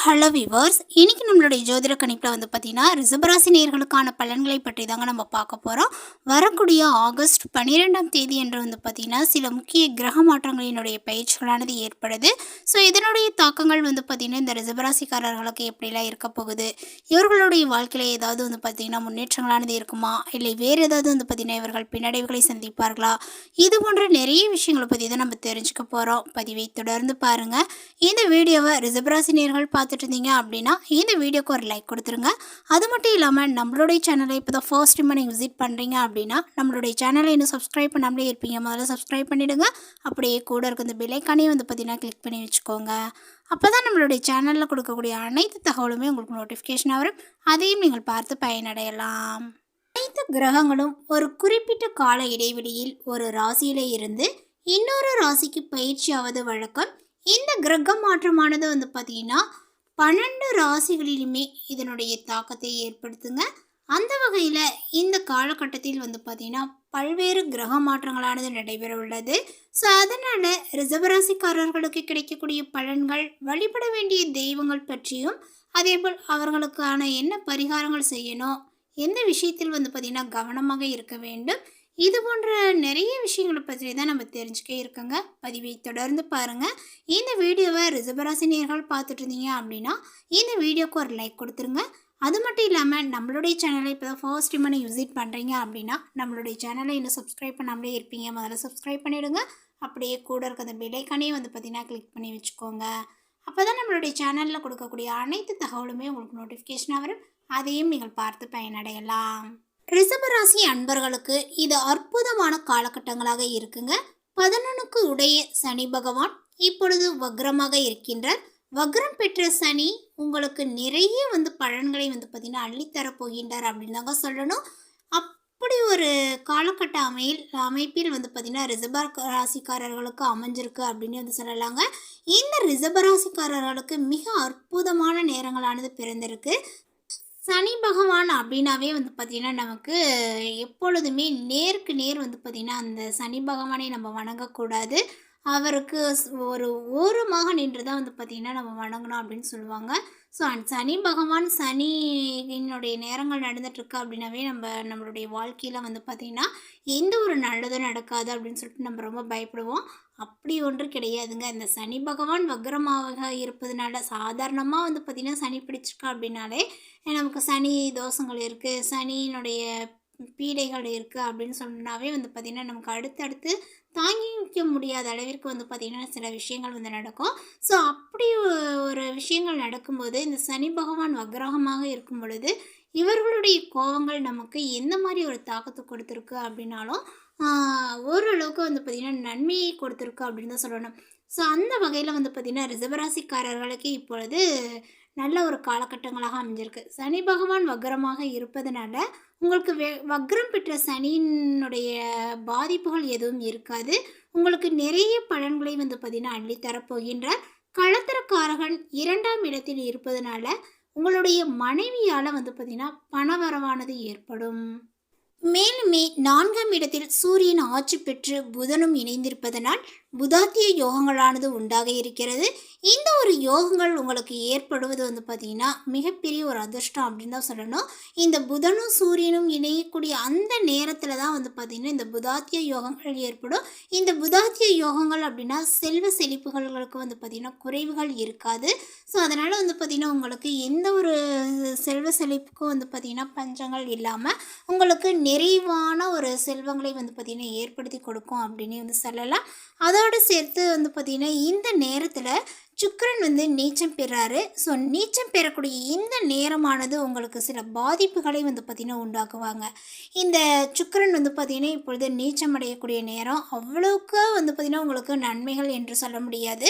Hello viewers, இன்னைக்கு நம்மளுடைய ஜோதிட கணிப்பில் பார்த்தீங்கன்னா ரிஷபராசி நேயர்களுக்கான பலன்களை பற்றி தாங்க நம்ம பார்க்க போகிறோம். வரக்கூடிய ஆகஸ்ட் 12ஆம் தேதி என்று பார்த்தீங்கன்னா சில முக்கிய கிரக மாற்றங்களினுடைய பயிற்சிகளானது ஏற்படுது. ஸோ இதனுடைய தாக்கங்கள் பார்த்தீங்கன்னா இந்த ரிஷபராசிக்காரர்களுக்கு எப்படிலாம் இருக்க போகுது, இவர்களுடைய வாழ்க்கையில் ஏதாவது பார்த்தீங்கன்னா முன்னேற்றங்களானது இருக்குமா, இல்லை வேறு ஏதாவது பார்த்தீங்கன்னா இவர்கள் பின்னடைவுகளை சந்திப்பார்களா, இது போன்ற நிறைய விஷயங்களை பற்றி தான் நம்ம தெரிஞ்சுக்க போகிறோம். பதிவை தொடர்ந்து பாருங்கள். இந்த வீடியோவை ரிஷபராசி நேயர்கள் பார்த்துட்டு இருந்தீங்க அப்படின்னா இந்த வீடியோக்கு ஒரு லைக் கொடுத்துருங்க. அது மட்டும் இல்லாமல் நம்மளுடைய சேனலை இப்போ தான் ஃபர்ஸ்ட் டைம் நீங்கள் விசிட் பண்ணுறீங்க அப்படின்னா நம்மளுடைய சேனலை இன்னும் சப்ஸ்கிரைப் பண்ணாமலே இருப்பீங்க, முதல்ல சப்ஸ்கிரைப் பண்ணிவிடுங்க. அப்படியே கூட இருக்க இந்த பெல்லைக்கானே பார்த்தீங்கன்னா கிளிக் பண்ணி வச்சுக்கோங்க. அப்போ தான் நம்மளுடைய சேனலில் கொடுக்கக்கூடிய அனைத்து தகவலுமே உங்களுக்கு நோட்டிஃபிகேஷனாக வரும். அதையும் நீங்கள் பார்த்து பயனடையலாம். அனைத்து கிரகங்களும் ஒரு குறிப்பிட்ட கால இடைவெளியில் ஒரு ராசியிலே இருந்து இன்னொரு ராசிக்கு பயிற்சியாவது வழக்கம். இந்த கிரக மாற்றமானது பார்த்தீங்கன்னா 12 ராசிகளிலுமே இதனுடைய தாக்கத்தை ஏற்படுத்துங்க. அந்த வகையில் இந்த காலகட்டத்தில் பார்த்தீங்கன்னா பல்வேறு கிரக மாற்றங்களானது நடைபெற உள்ளது. ஸோ அதனால் ரிஷபராசிக்காரர்களுக்கு கிடைக்கக்கூடிய பலன்கள், வழிபட வேண்டிய தெய்வங்கள் பற்றியும், அதேபோல் அவர்களுக்கான என்ன பரிகாரங்கள் செய்யணும், எந்த விஷயத்தில் பார்த்தீங்கன்னா கவனமாக இருக்க வேண்டும், இது போன்ற நிறைய விஷயங்களை பற்றி தான் நம்ம தெரிஞ்சுக்க இருக்கோங்க. பதிவை தொடர்ந்து பாருங்கள். இந்த வீடியோவை ரிஷபராசி நேயர்கள் பார்த்துட்டு இருந்தீங்க அப்படின்னா இந்த வீடியோக்கு ஒரு லைக் கொடுத்துருங்க. அது மட்டும் இல்லாமல் நம்மளுடைய சேனலை இப்போ தான் ஃபர்ஸ்ட் டைம் நீங்கள் விசிட் பண்ணுறீங்க அப்படின்னா நம்மளுடைய சேனலை இன்னும் சப்ஸ்கிரைப் பண்ணாமலே இருப்பீங்க, முதல்ல சப்ஸ்கிரைப் பண்ணிவிடுங்க. அப்படியே கூட இருக்க அந்த பெல்லைக்கானே பார்த்தீங்கன்னா கிளிக் பண்ணி வச்சுக்கோங்க. அப்போ தான் நம்மளுடைய சேனலில் கொடுக்கக்கூடிய அனைத்து தகவலுமே உங்களுக்கு நோட்டிஃபிகேஷனாக வரும். அதையும் நீங்கள் பார்த்து பயனடையலாம். ரிஷபராசி அன்பர்களுக்கு இது அற்புதமான காலகட்டங்களாக இருக்குங்க. 11க்கு உடைய சனி பகவான் இப்பொழுது வக்ரமாக இருக்கின்றார். வக்ரம் பெற்ற சனி உங்களுக்கு நிறைய பலன்களை பார்த்தீங்கன்னா அள்ளித்தரப் போகின்றார் அப்படின்னு தாங்க சொல்லணும். அப்படி ஒரு காலகட்ட அமைப்பில் பார்த்தீங்கன்னா ரிஷப ராசிக்காரர்களுக்கு அமைஞ்சிருக்கு அப்படின்னு சொல்லலாங்க. இந்த ரிஷபராசிக்காரர்களுக்கு மிக அற்புதமான நேரங்களானது பிறந்திருக்கு. சனி பகவான் அப்படின்னாவே பார்த்திங்கன்னா நமக்கு எப்பொழுதுமே நேருக்கு நேர் பார்த்திங்கன்னா அந்த சனி பகவானை நம்ம வணங்கக்கூடாது. அவருக்கு ஒரு ஓரமாக நின்று தான் பார்த்திங்கன்னா நம்ம வணங்கணும் அப்படின்னு சொல்லுவாங்க. ஸோ சனி பகவான் சனியினுடைய நேரங்கள் நடந்துட்டுருக்கு அப்படின்னாவே நம்மளுடைய வாழ்க்கையில் பார்த்திங்கன்னா எந்த ஒரு நல்லதும் நடக்காது அப்படின்னு சொல்லிட்டு நம்ம ரொம்ப பயப்படுவோம். அப்படி ஒன்று கிடையாதுங்க. இந்த சனி பகவான் வக்ரமாக இருப்பதுனால சாதாரணமாக பார்த்திங்கன்னா சனி பிடிச்சிருக்கா அப்படின்னாலே நமக்கு சனி தோஷங்கள் இருக்குது, சனியினுடைய பீடைகள் இருக்குது அப்படின்னு சொன்னாவே பார்த்திங்கன்னா நமக்கு அடுத்தடுத்து தாங்கிக்க முடியாத அளவிற்கு பார்த்திங்கன்னா சில விஷயங்கள் நடக்கும். ஸோ அப்படி ஒரு விஷயங்கள் நடக்கும்போது இந்த சனி பகவான் வக்ரகமாக இருக்கும் பொழுது இவர்களுடைய கோபங்கள் நமக்கு எந்த மாதிரி ஒரு தாக்கத்தை கொடுத்துருக்கு அப்படின்னாலும் ஓரளவுக்கு பார்த்திங்கன்னா நன்மையை கொடுத்துருக்கு அப்படின்னு தான் சொல்லணும். ஸோ அந்த வகையில் பார்த்திங்கன்னா ரிஷபராசிக்காரர்களுக்கு இப்பொழுது நல்ல ஒரு காலகட்டங்களாக அமைஞ்சிருக்கு. சனி பகவான் வக்ரமாக இருப்பதனால உங்களுக்கு வக்ரம் பெற்ற சனியினுடைய பாதிப்புகள் எதுவும் இருக்காது. உங்களுக்கு நிறைய பலன்களை பார்த்திங்கன்னா அள்ளித்தரப்போகின்றார். களத்திரக்காரகன் 2ஆம் இடத்தில் இருப்பதனால உங்களுடைய மனைவியால் பார்த்திங்கன்னா பணவரவானது ஏற்படும். மேலுமே 4ஆம் இடத்தில் சூரியன் ஆட்சி பெற்று புதனும் இணைந்திருப்பதனால் புதாத்திய யோகங்களானது உண்டாக இருக்கிறது. இந்த ஒரு யோகங்கள் உங்களுக்கு ஏற்படுவது பார்த்திங்கன்னா மிகப்பெரிய ஒரு அதிர்ஷ்டம் அப்படின்னு தான் சொல்லணும். இந்த புதனும் சூரியனும் இணையக்கூடிய அந்த நேரத்தில் தான் பார்த்திங்கன்னா இந்த புதாத்திய யோகங்கள் ஏற்படும். இந்த புதாத்திய யோகங்கள் அப்படின்னா செல்வ செழிப்புகளுக்கு பார்த்திங்கன்னா குறைவுகள் இருக்காது. ஸோ அதனால் பார்த்திங்கன்னா உங்களுக்கு எந்த ஒரு செல்வ செழிப்புக்கும் பார்த்திங்கன்னா பஞ்சங்கள் இல்லாமல் உங்களுக்கு நிறைவான ஒரு செல்வங்களை பார்த்திங்கன்னா ஏற்படுத்தி கொடுக்கும் அப்படின்னு சொல்லலாம். அதோடு சேர்த்து பார்த்திங்கன்னா இந்த நேரத்தில் சுக்கிரன் நீச்சம் பெறாரு. ஸோ நீச்சம் பெறக்கூடிய இந்த நேரமானது உங்களுக்கு சில பாதிப்புகளை பார்த்திங்கன்னா உண்டாக்குவாங்க. இந்த சுக்கிரன் பார்த்திங்கன்னா இப்பொழுது நீச்சம் அடையக்கூடிய நேரம். அவ்வளோக்கு பார்த்திங்கன்னா உங்களுக்கு நன்மைகள் என்று சொல்ல முடியாது.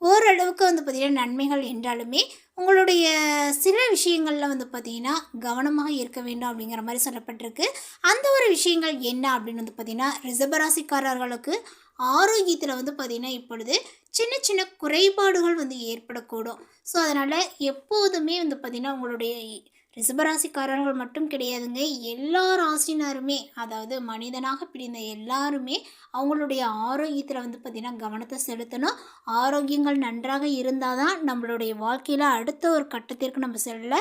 ஓரளவுக்கு பார்த்திங்கன்னா நன்மைகள் என்றாலுமே உங்களுடைய சில விஷயங்களில் பார்த்திங்கன்னா கவனமாக இருக்க வேண்டும் அப்படிங்கிற மாதிரி சொல்லப்பட்டிருக்கு. அந்த ஒரு விஷயங்கள் என்ன அப்படின்னு பார்த்திங்கன்னா ரிஷபராசிக்காரர்களுக்கு ஆரோக்கியத்தில் பார்த்திங்கன்னா இப்பொழுது சின்ன சின்ன குறைபாடுகள் ஏற்படக்கூடும். ஸோ அதனால் எப்போதுமே பார்த்திங்கன்னா உங்களுடைய ரிஷபராசிக்காரர்கள் மட்டும் கிடையாதுங்க. எல்லா ராசினருமே, அதாவது மனிதனாக பிரிந்த எல்லாருமே அவங்களுடைய ஆரோக்கியத்தில் வந்து பார்த்திங்கன்னா கவனத்தை செலுத்தணும். ஆரோக்கியங்கள் நன்றாக இருந்தால் தான் நம்மளுடைய வாழ்க்கையில் அடுத்த ஒரு கட்டத்திற்கு நம்ம செல்ல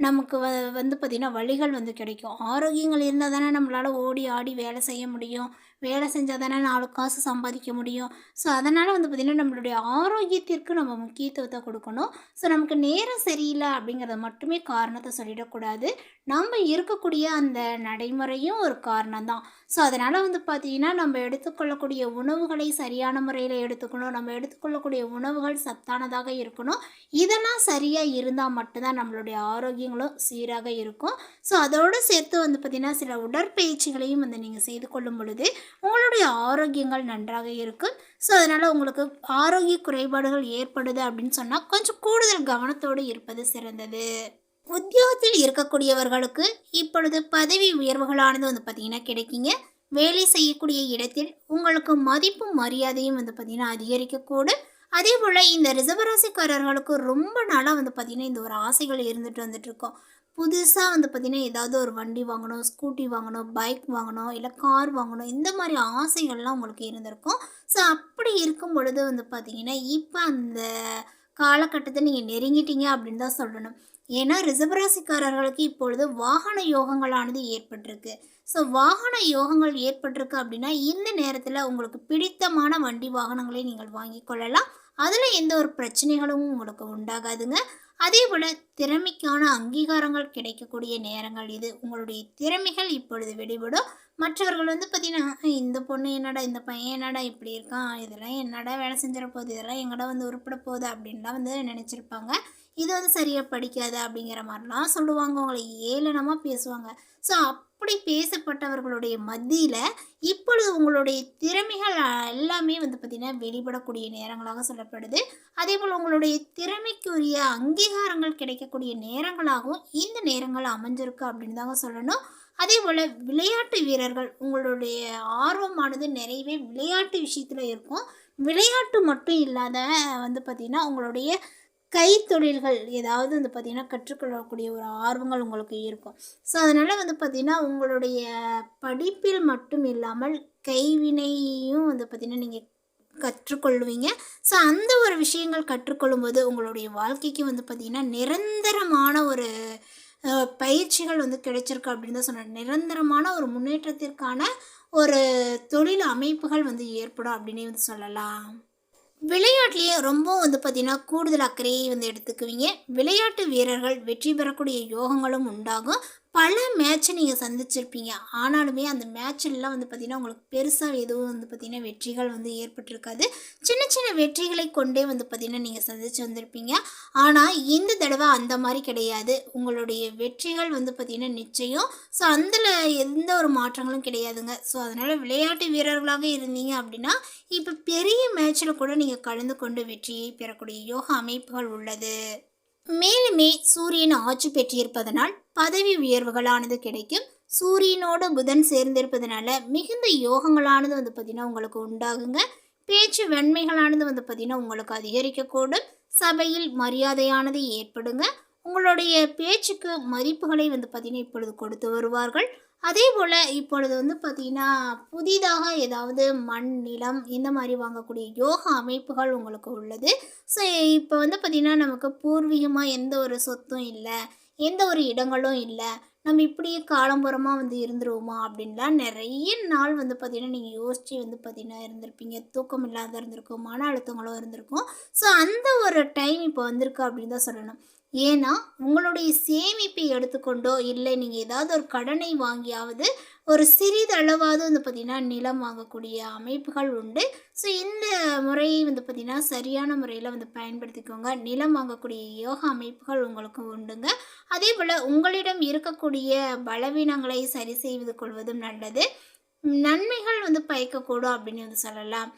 நமக்கு வந்து பார்த்திங்கன்னா வழிகள் வந்து கிடைக்கும். ஆரோக்கியங்கள் இருந்தால் தானே நம்மளால் ஓடி ஆடி வேலை செய்ய முடியும். வேலை செஞ்சால் தானே 4 காசு சம்பாதிக்க முடியும். ஸோ அதனால் வந்து பார்த்திங்கன்னா நம்மளுடைய ஆரோக்கியத்திற்கு நம்ம முக்கியத்துவத்தை கொடுக்கணும். ஸோ நமக்கு நேரம் சரியில்லை அப்படிங்கிறத மட்டுமே காரணத்தை சொல்லிடக்கூடாது. நம்ம இருக்கக்கூடிய அந்த நடைமுறையும் ஒரு காரணம் தான். ஸோ அதனால் வந்து பார்த்திங்கன்னா நம்ம எடுத்துக்கொள்ளக்கூடிய உணவுகளை சரியான முறையில் எடுத்துக்கணும். நம்ம எடுத்துக்கொள்ளக்கூடிய உணவுகள் சத்தானதாக இருக்கணும். இதெல்லாம் சரியாக இருந்தால் மட்டும்தான் நம்மளுடைய ஆரோக்கியங்களும் சீராக இருக்கும். ஸோ அதோடு சேர்த்து வந்து பார்த்திங்கன்னா சில உடற்பயிற்சிகளையும் வந்து நீங்கள் செய்து கொள்ளும் பொழுது உங்களுடைய ஆரோக்கியங்கள் நன்றாக இருக்கும். ஸோ அதனால் உங்களுக்கு ஆரோக்கிய குறைபாடுகள் ஏற்படுது அப்படின்னு சொன்னால் கொஞ்சம் கூடுதல் கவனத்தோடு இருப்பது சிறந்தது. உத்தியோகத்தில் இருக்கக்கூடியவர்களுக்கு இப்பொழுது பதவி உயர்வுகளானது வந்து பார்த்திங்கன்னா கிடைக்குங்க. வேலை செய்யக்கூடிய இடத்தில் உங்களுக்கு மதிப்பும் மரியாதையும் வந்து பார்த்திங்கன்னா அதிகரிக்கக்கூடும். அதே போல் இந்த ரிசர்வராசிக்காரர்களுக்கு ரொம்ப நாளாக வந்து பார்த்திங்கன்னா இந்த ஒரு ஆசைகள் இருந்துட்டு வந்துட்டுருக்கோம். புதுசாக வந்து பார்த்திங்கன்னா ஏதாவது ஒரு வண்டி வாங்கணும், ஸ்கூட்டி வாங்கணும், பைக் வாங்கணும், இல்லை கார் வாங்கணும், இந்த மாதிரி ஆசைகள்லாம் உங்களுக்கு இருந்திருக்கும். ஸோ அப்படி இருக்கும் பொழுது வந்து பார்த்திங்கன்னா இப்போ அந்த காலகட்டத்தை நீங்கள் நெருங்கிட்டீங்க அப்படின்னு தான் சொல்லணும். ஏன்னா ரிசர்வராசிக்காரர்களுக்கு இப்பொழுது வாகன யோகங்களானது ஏற்பட்டிருக்கு. ஸோ வாகன யோகங்கள் ஏற்பட்டிருக்கு அப்படின்னா இந்த நேரத்தில் உங்களுக்கு பிடித்தமான வண்டி வாகனங்களை நீங்கள் வாங்கி கொள்ளலாம். அதில் எந்த ஒரு பிரச்சனைகளும் உங்களுக்கு உண்டாகாதுங்க. அதே போல் திறமைக்கான அங்கீகாரங்கள் கிடைக்கக்கூடிய நேரங்கள் இது. உங்களுடைய திறமைகள் இப்பொழுது வெளிப்படும். மற்றவர்கள் வந்து பார்த்திங்கன்னா இந்த பொண்ணு என்னடா, இந்த பையன் என்னடா இப்படி இருக்கான், இதெல்லாம் என்னடா வேலை செஞ்சிட போகுது, இதெல்லாம் எங்கடா வந்து உருப்பிட போகுது அப்படின்லாம் வந்து நினச்சிருப்பாங்க. இது வந்து சரியாக படிக்காது அப்படிங்கிற மாதிரிலாம் சொல்லுவாங்க. உங்களை ஏளனமாக பேசுவாங்க. ஸோ அப்படி பேசப்பட்டவர்களுடைய மத்தியில் இப்பொழுது உங்களுடைய திறமைகள் எல்லாமே வந்து பார்த்திங்கன்னா வெளிப்படக்கூடிய நேரங்களாக சொல்லப்படுது. அதே போல் உங்களுடைய திறமைக்குரிய அங்கீகாரங்கள் கிடைக்கக்கூடிய நேரங்களாகவும் இந்த நேரங்கள் அமைஞ்சிருக்கு அப்படின்னு தாங்க சொல்லணும். அதே போல் விளையாட்டு வீரர்கள், உங்களுடைய ஆர்வமானது நிறையவே விளையாட்டு விஷயத்தில் இருக்கும். விளையாட்டு மட்டும் இல்லாத வந்து பார்த்திங்கன்னா உங்களுடைய கைத்தொழில்கள் ஏதாவது வந்து பார்த்திங்கன்னா கற்றுக்கொள்ளக்கூடிய ஒரு ஆர்வங்கள் உங்களுக்கு இருக்கும். ஸோ அதனால் வந்து பார்த்திங்கன்னா உங்களுடைய படிப்பில் மட்டும் இல்லாமல் கைவினையும் வந்து பார்த்திங்கன்னா நீங்கள் கற்றுக்கொள்வீங்க. ஸோ அந்த ஒரு விஷயங்கள் கற்றுக்கொள்ளும்போது உங்களுடைய வாழ்க்கைக்கு வந்து பார்த்திங்கன்னா நிரந்தரமான ஒரு பயிற்சிகள் வந்து கிடைச்சிருக்கு அப்படின்னு தான் சொன்னேன். நிரந்தரமான ஒரு முன்னேற்றத்திற்கான ஒரு தொழில் அமைப்புகள் வந்து ஏற்படும் அப்படின்னே வந்து சொல்லலாம். விளையாட்லேயே ரொம்ப வந்து பார்த்திங்கன்னா கூடுதல் அக்கறையை வந்து எடுத்துக்குவீங்க. விளையாட்டு வீரர்கள் வெற்றி பெறக்கூடிய யோகங்களும் உண்டாகும். பல மேட்சை நீங்கள் சந்திச்சிருப்பீங்க. ஆனாலுமே அந்த மேட்செல்லாம் வந்து பார்த்திங்கன்னா உங்களுக்கு பெருசாக எதுவும் வந்து பார்த்திங்கன்னா வெற்றிகள் வந்து ஏற்பட்டிருக்காது. சின்ன சின்ன வெற்றிகளை கொண்டே வந்து பார்த்திங்கன்னா நீங்கள் சந்திச்சு வந்திருப்பீங்க. ஆனால் இந்த தடவை அந்த மாதிரி கிடையாது. உங்களுடைய வெற்றிகள் வந்து பார்த்திங்கன்னா நிச்சயம். ஸோ அதில் எந்த ஒரு மாற்றங்களும் கிடையாதுங்க. ஸோ அதனால் விளையாட்டு வீரர்களாக இருந்தீங்க அப்படின்னா இப்போ பெரிய மேட்ச்சில் கூட நீங்கள் கலந்து கொண்டு வெற்றியை பெறக்கூடிய யோகா அமைப்புகள் உள்ளது. மேலுமே சூரியன் ஆட்சி பெற்றிருப்பதனால் பதவி உயர்வுகளானது கிடைக்கும். சூரியனோடு புதன் சேர்ந்திருப்பதனால மிகுந்த யோகங்களானது வந்து பார்த்திங்கன்னா உங்களுக்கு உண்டாகுங்க. பேச்சு வெண்மைகளானது வந்து பார்த்திங்கன்னா உங்களுக்கு அதிகரிக்கக்கூடும். சபையில் மரியாதையானது ஏற்படுங்க. உங்களுடைய பேச்சுக்கு மதிப்புகளை வந்து பார்த்திங்கன்னா இப்பொழுது கொடுத்து வருவார்கள். அதே போல் இப்பொழுது வந்து பார்த்திங்கன்னா புதிதாக ஏதாவது மண், நிலம் இந்த மாதிரி வாங்கக்கூடிய யோகா அமைப்புகள் உங்களுக்கு உள்ளது. ஸோ இப்போ வந்து பார்த்திங்கன்னா நமக்கு பூர்வீகமாக எந்த ஒரு சொத்தும் இல்லை, எந்த ஒரு இடங்களும் இல்லை, நம்ம இப்படியே காலம்புறமாக வந்து இருந்துருவோமா அப்படின்லாம் நிறைய நாள் வந்து பார்த்திங்கன்னா நீங்கள் யோசித்து வந்து பார்த்திங்கன்னா இருந்திருப்பீங்க. தூக்கம் இல்லாத இருந்திருக்கும், மன அழுத்தங்களும் இருந்திருக்கும். ஸோ அந்த ஒரு டைம் இப்போ வந்திருக்கு அப்படின்னு தான் சொல்லணும். ஏன்னா உங்களுடைய சேமிப்பை எடுத்துக்கொண்டோ இல்லை நீங்கள் ஏதாவது ஒரு கடனை வாங்கியாவது ஒரு சிறிதளவாவது வந்து பார்த்திங்கன்னா நிலம் வாங்கக்கூடிய அமைப்புகள் உண்டு. ஸோ இந்த முறையை வந்து பார்த்திங்கன்னா சரியான முறையில் வந்து பயன்படுத்திக்கோங்க. நிலம் வாங்கக்கூடிய யோகா அமைப்புகள் உங்களுக்கு உண்டுங்க. அதே போல் உங்களிடம் இருக்கக்கூடிய பலவீனங்களை சரி செய்து கொள்வதும் நல்லது. நன்மைகள் வந்து பயக்கக்கூடும் அப்படின்னு வந்து சொல்லலாம்.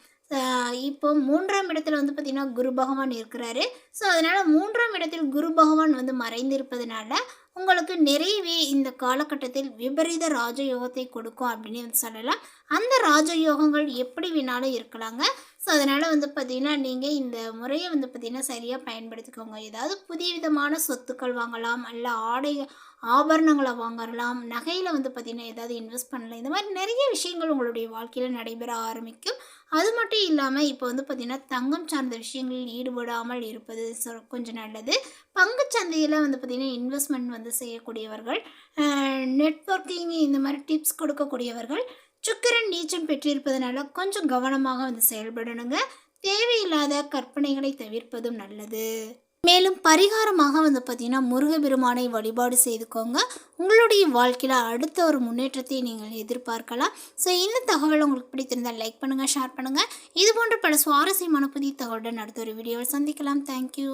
இப்போ 3ஆம் இடத்துல வந்து பார்த்திங்கன்னா குரு பகவான் இருக்கிறாரு. ஸோ அதனால் 3ஆம் இடத்தில் குரு பகவான் வந்து மறைந்திருப்பதனால உங்களுக்கு நிறையவே இந்த காலகட்டத்தில் விபரீத ராஜயோகத்தை கொடுக்கும் அப்படின்னு வந்து சொல்லலாம். அந்த ராஜயோகங்கள் எப்படி வேணாலும் இருக்கலாங்க. ஸோ அதனால் வந்து பார்த்திங்கன்னா நீங்கள் இந்த முறையை வந்து பார்த்திங்கன்னா சரியாக பயன்படுத்திக்கோங்க. ஏதாவது புதிய விதமான சொத்துக்கள் வாங்கலாம், அல்ல ஆடை ஆபரணங்களை வாங்கலாம், நகையில் வந்து பார்த்திங்கன்னா ஏதாவது இன்வெஸ்ட் பண்ணலாம். இந்த மாதிரி நிறைய விஷயங்கள் உங்களுடைய வாழ்க்கையில் நடைபெற ஆரம்பிக்கும். அது மட்டும் இல்லாமல் இப்போ வந்து பார்த்திங்கன்னா தங்கம் சார்ந்த விஷயங்களில் ஈடுபடாமல் இருப்பது கொஞ்சம் நல்லது. பங்குச்சந்தையில் வந்து பார்த்திங்கன்னா இன்வெஸ்ட்மெண்ட் வந்து செய்யக்கூடியவர்கள், நெட்வொர்க்கிங் இந்த மாதிரி டிப்ஸ் கொடுக்கக்கூடியவர்கள் சுக்கிரன் நீச்சம் பெற்றிருப்பதனால கொஞ்சம் கவனமாக வந்து செயல்படணுங்க. தேவையில்லாத கற்பனைகளை தவிர்ப்பதும் நல்லது. மேலும் பரிகாரமாக வந்து பார்த்திங்கன்னா முருகப்பெருமானை வழிபாடு செய்துக்கோங்க. உங்களுடைய வாழ்க்கையில் அடுத்த ஒரு முன்னேற்றத்தை நீங்கள் எதிர்பார்க்கலாம். ஸோ இந்த தகவல் உங்களுக்கு பிடித்திருந்தால் லைக் பண்ணுங்கள், ஷேர் பண்ணுங்கள். இது போன்ற பல சுவாரஸ்யமான புதிய தகவலுடன் அடுத்த ஒரு வீடியோவில் சந்திக்கலாம். தேங்க்யூ.